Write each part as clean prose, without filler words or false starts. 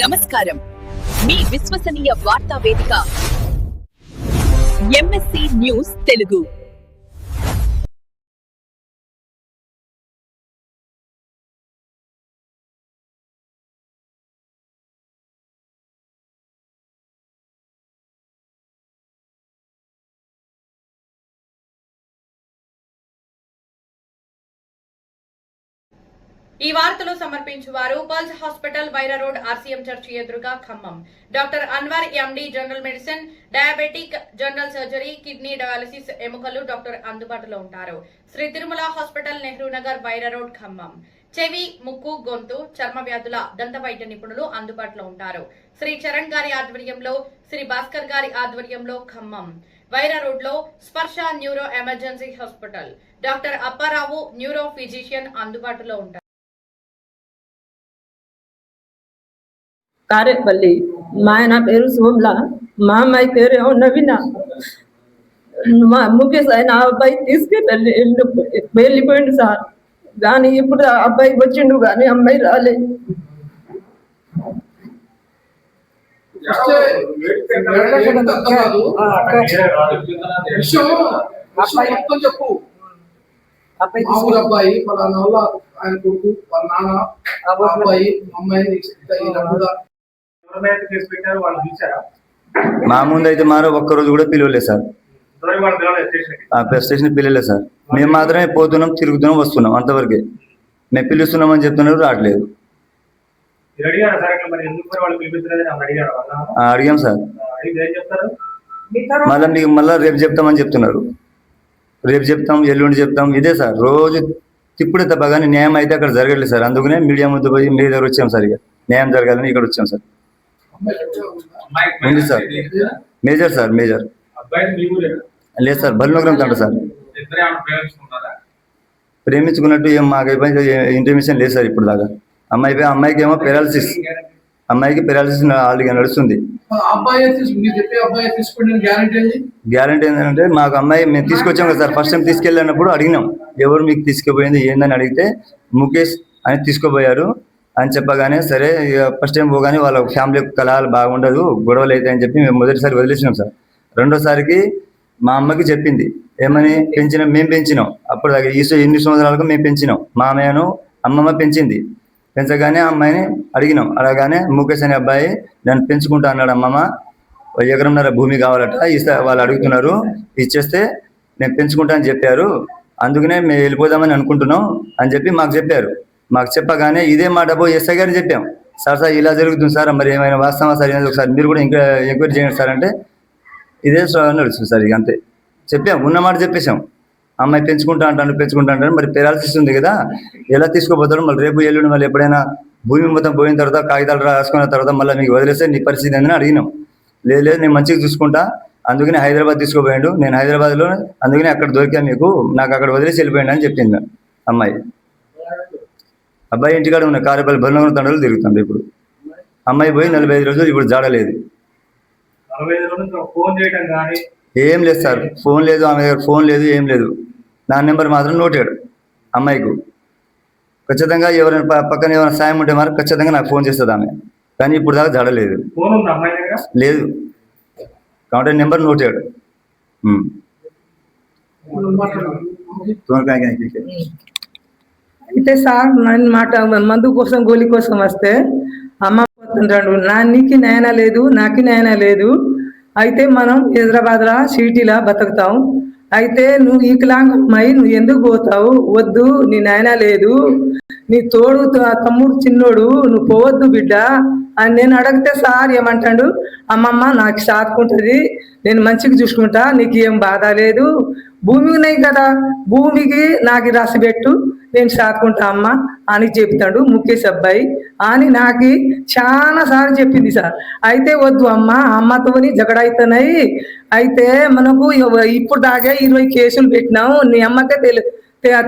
నమస్కారం. మీ విశ్వసనీయ వార్తా వేదిక ఎంఎస్సి న్యూస్ తెలుగు. ఈ వార్తలు సమర్పించువారు pulse hospital Wyra road RCM church ఎదురుగా Khammam. Doctor Anwar MD general medicine, diabetic, general surgery, kidney dialysis, ఎముకలు డాక్టర్ అందుబాటులో ఉంటారు. Shri Tirumala hospital, Nehru Nagar, Wyra road Khammam. చెవి, ముక్కు, గొంతు, చర్మ వ్యాధుల దంత వైద్య నిపుణులు అందుబాటులో ఉంటారు. శ్రీ చరణ్ గారి ఆధ్వర్యంలో, శ్రీ భాస్కర్ గారి ఆధ్వర్యంలో ఖమ్మం. వైరా రోడ్ లో స్పర్శ neuro emergency hospital, doctor Apparao neuro physician అందుబాటులో ఉంటారు. కారేపల్లి. మా ఆయన పేరు సోమ్లా, మా అమ్మాయి పేరు నవీన. మా ముఖేష్ ఆయన అబ్బాయి తీసుకెళ్ళి వెళ్ళిపోయిండు సార్. కానీ ఇప్పుడు అబ్బాయి వచ్చిండు కానీ అమ్మాయి రాలే. చెప్పు అబ్బాయి పలానా వల్ల ఆయన కొడుకు వాళ్ళ నాన్న అబ్బాయి అమ్మాయి మా ముందు అయితే మారో ఒక్కరోజు కూడా పిలవలేదు సార్. స్టేషన్ పిలవలేదు సార్. మేము మాత్రమే పోతున్నాం, తిరుగుతున్నాం, వస్తున్నాం, అంతవరకే. మేము పిలుస్తున్నాం అని చెప్తున్నారు, రావట్లేదు. అడిగాం సార్. మీకు మళ్ళీ రేపు చెప్తామని చెప్తున్నారు. రేపు చెప్తాం, ఎల్లుండి చెప్తాం, ఇదే సార్. రోజు తిప్పుడే తప్ప కానీ న్యాయం అయితే అక్కడ జరగలేదు సార్. అందుకనే మీడియా ముందు పోయి మీ దగ్గర వచ్చాం సార్. ఇక న్యాయం జరగాలని ఇక్కడ వచ్చాం సార్. ఉంది సార్, మేజర్ సార్, మేజర్. లేదు సార్, బలినగరం తంట సార్. ప్రేమించుకున్నట్టు ఏం మాకు ఇంటిమేషన్ లేదు సార్ ఇప్పుడు దాకా. అమ్మాయికి ఏమో పెరాలసిస్, అమ్మాయికి పెరాలసిస్ ఆల్రెడీ నడుస్తుంది. గ్యారంటీ ఏంటంటే మాకు అమ్మాయి మేము తీసుకొచ్చాం కదా సార్. ఫస్ట్ టైం తీసుకెళ్ళినప్పుడు అడిగినాం, ఎవరు మీకు తీసుకుపోయింది ఏందని అడిగితే ముఖేష్ అని తీసుకుపోయారు అని చెప్పగానే సరే ఫస్ట్ టైం పోగానే వాళ్ళ ఫ్యామిలీ కలహాలు బాగుండదు, గొడవలు అవుతాయి అని చెప్పి మేము మొదటిసారి వదిలేసినాం సార్. రెండోసారికి మా అమ్మకి చెప్పింది ఏమని, మేము పెంచినాం. అప్పుడు ఇన్ని సంవత్సరాలకు మేము పెంచినాం. మా అమ్మను అమ్మమ్మ పెంచింది. పెంచగానే అమ్మాయిని అడిగినాం. అడగానే ముఖేష్ అనే అబ్బాయి నన్ను పెంచుకుంటా అన్నాడు. అమ్మమ్మ 1 ఎకరంన్నర భూమి కావాలట, వాళ్ళు అడుగుతున్నారు, ఇచ్చేస్తే నేను పెంచుకుంటా అని చెప్పారు. అందుకనే మేము వెళ్ళిపోదామని అనుకుంటున్నాం అని చెప్పి మాకు చెప్పారు. మాకు చెప్పగానే ఇదే మాట పోయి ఎస్ఐ గారిని చెప్పాం. సార్ ఇలా జరుగుతుంది సార్, మరి ఏమైనా వాస్తవా సార్, ఒకసారి మీరు కూడా ఇంకా ఎంక్వైరీ చేయండి సార్ అంటే ఇదే నడుస్తుంది సార్. ఇక అంతే చెప్పాం, ఉన్నమాట చెప్పేశాం. అమ్మాయి పెంచుకుంటా అంటాను, మరి పెరాలసిస్ ఉంది కదా, ఎలా తీసుకోపోతారు, మళ్ళీ రేపు ఎల్లుండి మళ్ళీ ఎప్పుడైనా భూమి మొత్తం పోయిన తర్వాత కాగితాలు రాసుకున్న తర్వాత మళ్ళీ మీకు వదిలేస్తే నీ పరిస్థితి ఏందని అడిగినాం. లేదు నేను మంచిగా చూసుకుంటా, అందుకని హైదరాబాద్ తీసుకోపోయాడు, నేను హైదరాబాద్లో అందుకని అక్కడ దొరికా మీకు, నాకు అక్కడ వదిలేసి వెళ్ళిపోయాడు అని చెప్పింది అమ్మాయి. అబ్బాయి ఇంటికాడ ఉన్న కారేపల్లి బలినగరం తండలు తిరుగుతుంది. ఇప్పుడు అమ్మాయి పోయి 45 రోజులు, ఇప్పుడు జాడలేదు. ఏం లేదు సార్, ఫోన్ లేదు, ఆమె దగ్గర ఫోన్ లేదు, ఏం లేదు. నా నెంబర్ మాత్రం నోటాడు అమ్మాయికు. ఖచ్చితంగా ఎవరైనా పక్కన ఏమైనా సాయం ఉంటే మాత్రం ఖచ్చితంగా నాకు ఫోన్ చేస్తుంది ఆమె. కానీ ఇప్పుడు దాకా జడలేదు, లేదు. కాబట్టి నెంబర్ నోటాడు. అయితే సార్ నన్ను మాట మందు కోసం గోళీ కోసం వస్తే అమ్మ పోతుంటాడు, నీకు నాయన లేదు, నాకు నాయన లేదు. అయితే మనం హైదరాబాద్లో సిటీలా బతుకుతాం. అయితే నువ్వు ఈకలాంగ్ అమ్మాయి, నువ్వు ఎందుకు పోతావు, వద్దు, నీ నాయన లేదు, నీ తోడు తమ్ముడు చిన్నోడు, నువ్వు పోవద్దు బిడ్డ అని నేను అడిగితే సార్ ఏమంటాడు, అమ్మమ్మ నాకు సాదుకుంటుంది, నేను మంచిగా చూసుకుంటా, నీకు ఏం బాధ లేదు, భూమి ఉన్నాయి కదా, భూమికి నాకు రాసి పెట్టు, నేను సాదుకుంటా అమ్మ అని చెప్తాడు ముఖేష్ అబ్బాయి అని నాకు చాలా సార్లు చెప్పింది సార్. అయితే వద్దు అమ్మతోని జగడ అవుతున్నాయి, అయితే మనకు ఇప్పుడు దాకా 20 కేసులు పెట్టినావు, నీ అమ్మకే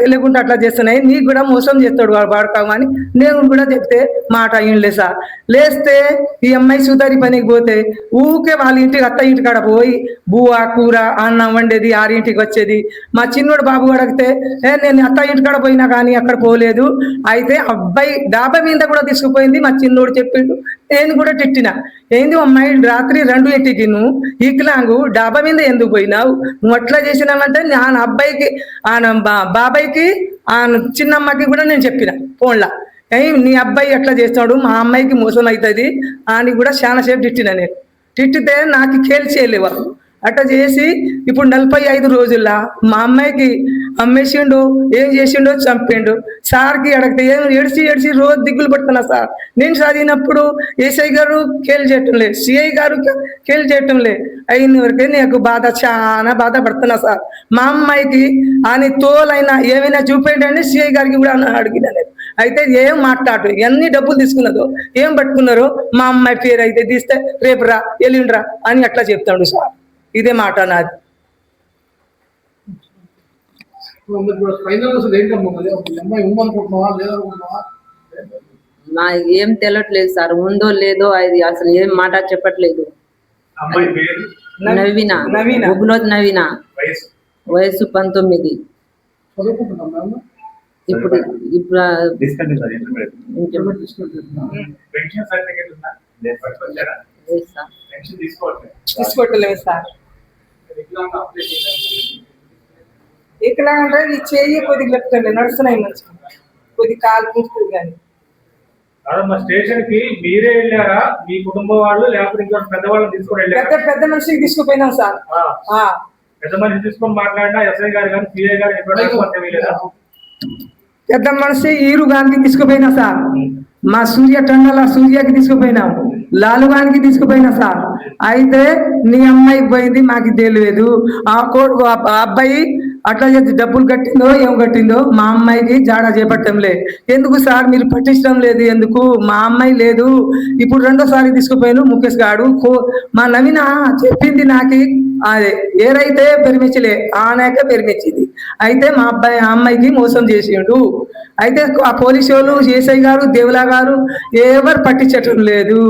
తెలియకుండా అట్లా చేస్తున్నాయి, నీకు కూడా మోసం చేస్తాడు వాడు పడతావు అని నేను కూడా చెప్తే మాట అయ్యిండే సార్. లేస్తే ఈ అమ్మాయి సుతారి పనికి పోతే ఊకే వాళ్ళ ఇంటికి అత్త ఇంటికాడ పోయి బువ్వ కూర అన్నం వండేది, 6ంటికి వచ్చేది. మా చిన్నోడు బాబు అడిగితే నేను అత్త ఇంటికాడ పోయినా కానీ అక్కడ పోలేదు. అయితే అబ్బాయి డాబా మీద కూడా తీసుకుపోయింది, మా చిన్నోడు చెప్పిండు, నేను కూడా తిట్టిన. ఏంది అమ్మాయి రాత్రి 2 నువ్వు ఈక్లాంగు డాబా మీద ఎందుకు పోయినావు, నువ్వు అట్లా చేసినావంటే ఆయన అబ్బాయికి ఆయన బాబాయ్కి ఆయన చిన్నమ్మకి కూడా నేను చెప్పిన ఫోన్లో, నీ అబ్బాయి ఎట్లా చేస్తాడు, మా అమ్మాయికి మోసం అవుతుంది అని కూడా చాలా సేపు తిట్టిన. నేను తిట్టితే నాకు కేల్ చేయలేవు. అట్లా చేసి ఇప్పుడు 45 రోజుల్లో మా అమ్మాయికి అమ్మేసిండు, ఏం చేసిండో చంపిండు. సార్కి అడిగితే ఏం ఏడిచి రోజు దిగులు పడుతున్నా సార్. నేను చదివినప్పుడు ఎస్ఐ గారు కేల్ చేయటం లేదు, సిఐ గారు కేల్ చేయటం లేదు. అయిన వరకే నాకు బాధ, చాలా బాధపడుతున్నా సార్. మా అమ్మాయికి అని తోలైనా ఏమైనా చూపేయండి సిఐ గారికి కూడా అడిగిన నేను. అయితే ఏం మాట్లాడు, ఎన్ని డబ్బులు తీసుకున్నదో ఏం పట్టుకున్నారో మా అమ్మాయి పేరు అయితే తీస్తే రేపు రా ఎల్లుండ్రా అని అట్లా చెప్తాడు సార్. ఇదే మాట నాది. ఏం తెలియట్లేదు సార్, ఉందో లేదో అది అసలు ఏం మాట చెప్పట్లేదు. నవీన నవీన వయసు 19. ఇప్పుడు తీసుకోవట్లేదు సార్. ఇక్కడ అంటే ఈ చెయ్యి కొద్దిగా లెఫ్ట్ నడుస్తున్నాయి, మంచిగా కొద్ది కాలు పూస్తుంది. కానీ స్టేషన్ కి మీరే వెళ్ళారా, మీ కుటుంబం వాళ్ళు లేకపోతే ఇంకా పెద్దవాళ్ళని తీసుకొని వెళ్ళారా? పెద్ద మనిషికి తీసుకుపోయినాం సార్. పెద్ద మనిషి తీసుకొని మాట్లాడినా ఎస్ఐ గారు కానీ సిఐ గారు పెద్ద మనిషి ఈరుగానికి తీసుకుపోయినా సార్. మా సూర్యకి తీసుకుపోయినాం, లాలుగానికి తీసుకుపోయినా సార్. అయితే నీ అమ్మాయి పోయింది మాకు తెలియదు, ఆ అబ్బాయి అట్లా చేసి డబ్బులు కట్టిందో ఏం కట్టిందో మా అమ్మాయికి జాడా చేపట్టంలే. ఎందుకు సార్ మీరు పట్టించడం లేదు ఎందుకు, మా అమ్మాయి లేదు. ఇప్పుడు 2వ సారి తీసుకుపోయాను ముఖేష్ గాడు. మా నవీన చెప్పింది నాకు, అదే ఏరైతే పెరిమించలే ఆనాక పెరిమించింది. అయితే మా అమ్మాయికి మోసం చేసిండు. అయితే ఆ పోలీసు వాళ్ళు ఏసై గారు దేవులా గారు ఎవరు పట్టించటం లేదు.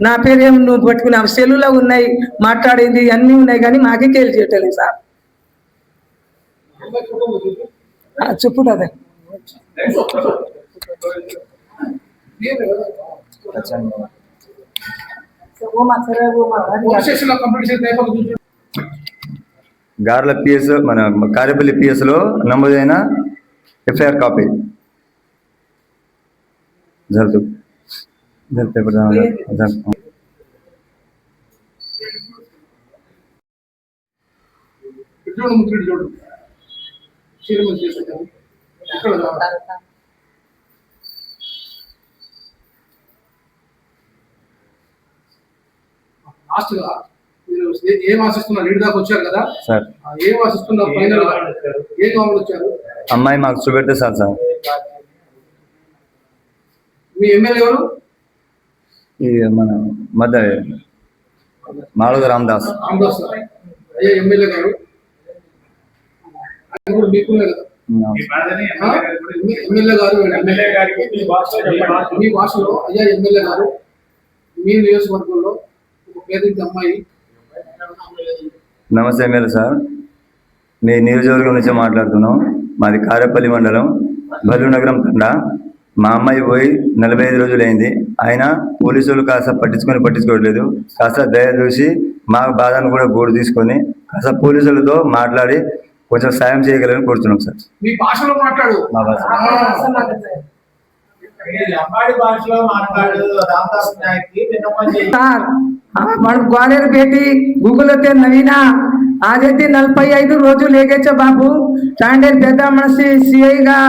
నా పేరు ఏం నువ్వు పట్టుకున్నా సెల్లులో ఉన్నాయి, మాట్లాడేది అన్నీ ఉన్నాయి, కానీ మాకే కేలు చేయటం లేదు సార్. చెప్పు కదా గార్ల పిఎస్ మన కారేపల్లి పిఎస్ లో నమోదైన ఎఫ్ఐఆర్ కాపీ జరుగుతుంది. ఏం ఆశిస్తున్నారు? లీడ్ దాకా వచ్చారు కదా సార్, ఏం ఆశిస్తున్నారు? ఫైనల్ ఏం కావాలి వచ్చారు? అమ్మాయి మాకు చూపెడితే సార్. సార్ మీ ఎమ్మెల్యే ఎవరు? ఈ మన మాళవ రామదాస్. అయ్యా ఎమ్మెల్యే గారు ఆయన కూడా మీకునే కదా ఎమ్మెల్యే గారు, మీ భాషలో అయ్యా ఎమ్మెల్యే గారు మీ నియోజకవర్గంలో ఒక పేదింటి అమ్మాయి. నమస్తే ఎమ్మెల్యే సార్, మీ నియోజకవర్గం నుంచి మాట్లాడుతున్నాం. మాది కారేపల్లి మండలం బల్లూనగరం తండా. మా అమ్మాయి పోయి 45 రోజులు అయింది. ఆయన పోలీసులు కాస్త పట్టించుకోవట్లేదు. కాస్త దయ చూసి మా బాధను కూడా గోడు తీసుకొని కాస్త పోలీసులతో మాట్లాడి కొంచెం సాయం చేయగలని కోరుతున్నాం సార్. మీ భాషలో మాట్లాడు. మా భాష మనం గ్వాలేరు బేటీ గూగుల్ होते नवीना आज 45 రోజు లేగేచ్చా బాబు. తాండేరు పెద్ద మనసి सीआई गा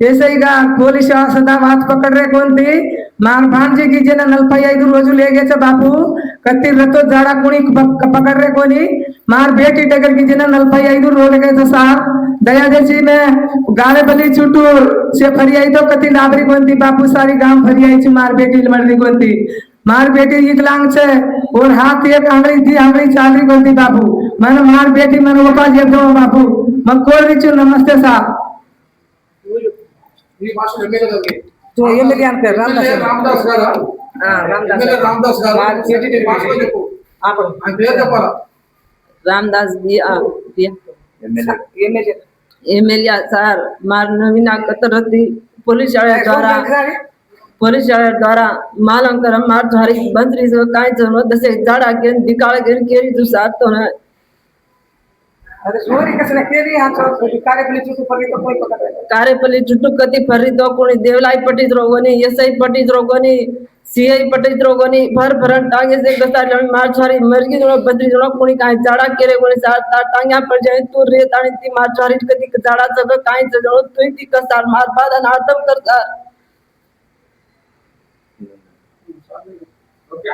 एसआई गा పోలీస్ సదా వాత్ పకడ్రే కొంతి మాన్ భాంజీ కి జన 45 రోజు లేగేచ్చా బాబు. కత్తి రతో జాడా కుని పకడ్రే कोनी मार बेटी डगर की जन 45 रोड गए सार दया देसी में गाले बली चुटू से फरियाई तो कति डाबरी कोंती बापू सारी गांव फरियाई ची मार बेटी मरदी कोंती मार बेटी विकलांग से और हाथ एक आंगली थी आंगली चालरी कोंती बापू मन मार बेटी मन ओपा जेब दो बापू मन कोल रिचु नमस्ते साहब. మీ భాషలో ఎమ్మెల్యే గారు तो एमएलए అంతే రామదాస్ గారు. ఎమ్మెల్యే రామదాస్ గారు భాషలో చెప్పు. ఆయన పేరు చెప్పాలా? रामदास एमएलए सर मार नवीना कतरती पुलिस द्वारा पोलीस द्वारा मालंकरम मारझारी बंदरी काय तसे झाडा घेऊन दिकाळ घेऊन केली दुसरा तो ना अरे चोरी कसं नाही केली कार्यपली चुटू पडली तर कोणी पकडलं. कार्यपल्ली చుట్టూ కతి ఫరితో कोणी देवलाई पटीत रोगोनी एसआई पटीत रोगोनी सीआई पटीत रोगोनी भर भरण टांगे से गसार मारछारी मरगी जोड़ बद्री जोड़ कोणी काय झाडा केले कोणी सात टांग्या पड जाय तू रेत आणि ती मारछारी कधी झाडा सगळं काय जोड़ तू ती कसार मार बादन आतम करता ఓకే